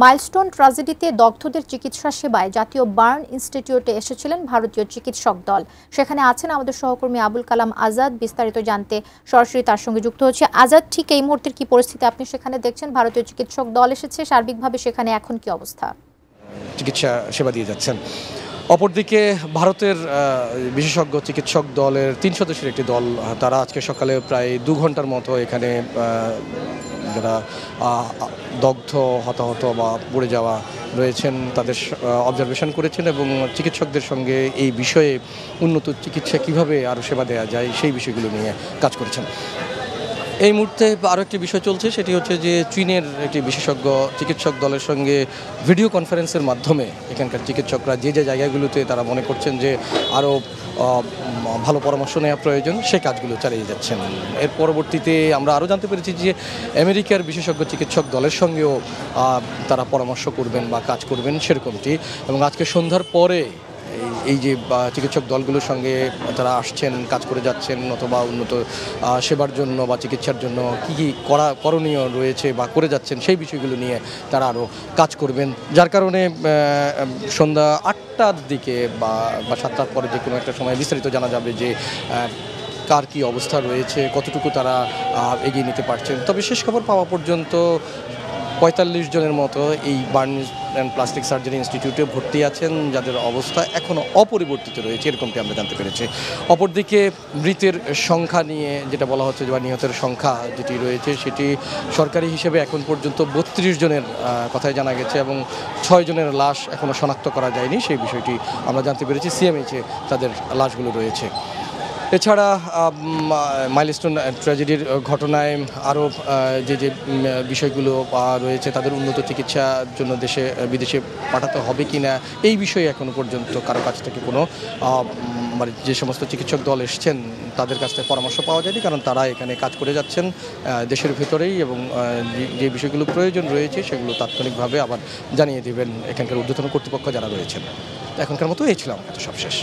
Milestone ট্র্যাজেডিতে দগ্ধদের চিকিৎসা সেবায় জাতীয় বার্ন ইনস্টিটিউটে এসেছিলেন ভারতীয় চিকিৎসক দল। সেখানে আছেন আমাদের সহকর্মী আবুল কালাম আজাদ। বিস্তারিত জানতে সরাসরি তার সঙ্গে যুক্ত হচ্ছে। আজাদ, ঠিক এই মুহূর্তের কি পরিস্থিতি আপনি সেখানে দেখছেন? ভারতীয় চিকিৎসক দল এসেছে, সার্বিকভাবে সেখানে এখন কি অবস্থা? চিকিৎসা সেবা দিয়ে যাচ্ছেন। অপরদিকে ভারতের বিশেষজ্ঞ চিকিৎসক দলের ৩ সদস্যের একটি দল, তারা আজকে সকালে প্রায় ২ ঘন্টার মতো এখানে যারা দগ্ধ, হতাহত বা পড়ে যাওয়া রয়েছেন তাদের অবজারভেশন করেছেন এবং চিকিৎসকদের সঙ্গে এই বিষয়ে উন্নত চিকিৎসা কিভাবে আরও সেবা দেওয়া যায় সেই বিষয়গুলো নিয়ে কাজ করেছেন। এই মুহূর্তে আরও একটি বিষয় চলছে, সেটি হচ্ছে যে চীনের একটি বিশেষজ্ঞ চিকিৎসক দলের সঙ্গে ভিডিও কনফারেন্সের মাধ্যমে এখানকার চিকিৎসকরা যে জায়গাগুলোতে তারা মনে করছেন যে আরও ভালো পরামর্শ নেওয়া প্রয়োজন সেই কাজগুলো চালিয়ে যাচ্ছেন। এর পরবর্তীতে আমরা আরও জানতে পেরেছি যে আমেরিকার বিশেষজ্ঞ চিকিৎসক দলের সঙ্গেও তারা পরামর্শ করবেন বা কাজ করবেন সেরকমটি, এবং আজকে সন্ধ্যার পরে এই যে চিকিৎসক দলগুলোর সঙ্গে তারা আসছেন, কাজ করে যাচ্ছেন, অথবা উন্নত সেবার জন্য বা চিকিৎসার জন্য কী কী করণীয় রয়েছে বা করে যাচ্ছেন সেই বিষয়গুলো নিয়ে তারা আরও কাজ করবেন। যার কারণে সন্ধ্যা ৮টার দিকে বা ৭টার পরে যে কোনো একটা সময় বিস্তারিত জানা যাবে যে কার কী অবস্থা রয়েছে, কতটুকু তারা এগিয়ে নিতে পারছেন। তবে শেষ খবর পাওয়া পর্যন্ত ৪৫ জনের মতো এই বার্ন অ্যান্ড প্লাস্টিক সার্জারি ইনস্টিটিউটে ভর্তি আছেন, যাদের অবস্থা এখনও অপরিবর্তিত রয়েছে, এরকমটি আমরা জানতে পেরেছি। অপরদিকে মৃতের সংখ্যা নিয়ে যেটা বলা হচ্ছে বা নিহতের সংখ্যা যেটি রয়েছে সেটি সরকারি হিসেবে এখন পর্যন্ত ৩২ জনের কথাই জানা গেছে এবং ৬ জনের লাশ এখনও শনাক্ত করা যায়নি, সেই বিষয়টি আমরা জানতে পেরেছি। সিএমএইচে তাদের লাশগুলো রয়েছে। এছাড়া মাইলস্টোন ট্র্যাজেডির ঘটনায় আরও যে বিষয়গুলো রয়েছে, তাদের উন্নত চিকিৎসার জন্য দেশে বিদেশে পাঠাতে হবে কি না এই বিষয়ে এখনও পর্যন্ত কারো কাছ থেকে কোনো মানে যে সমস্ত চিকিৎসক দল এসছেন তাদের কাছ থেকে পরামর্শ পাওয়া যায়নি, কারণ তারা এখানে কাজ করে যাচ্ছেন দেশের ভেতরেই, এবং যে বিষয়গুলো প্রয়োজন রয়েছে সেগুলো তাৎক্ষণিকভাবে আবার জানিয়ে দেবেন এখানকার ঊর্ধ্বতন কর্তৃপক্ষ যারা রয়েছেন। এখনকার মতো এই ছিল আমার কাছে সবশেষ।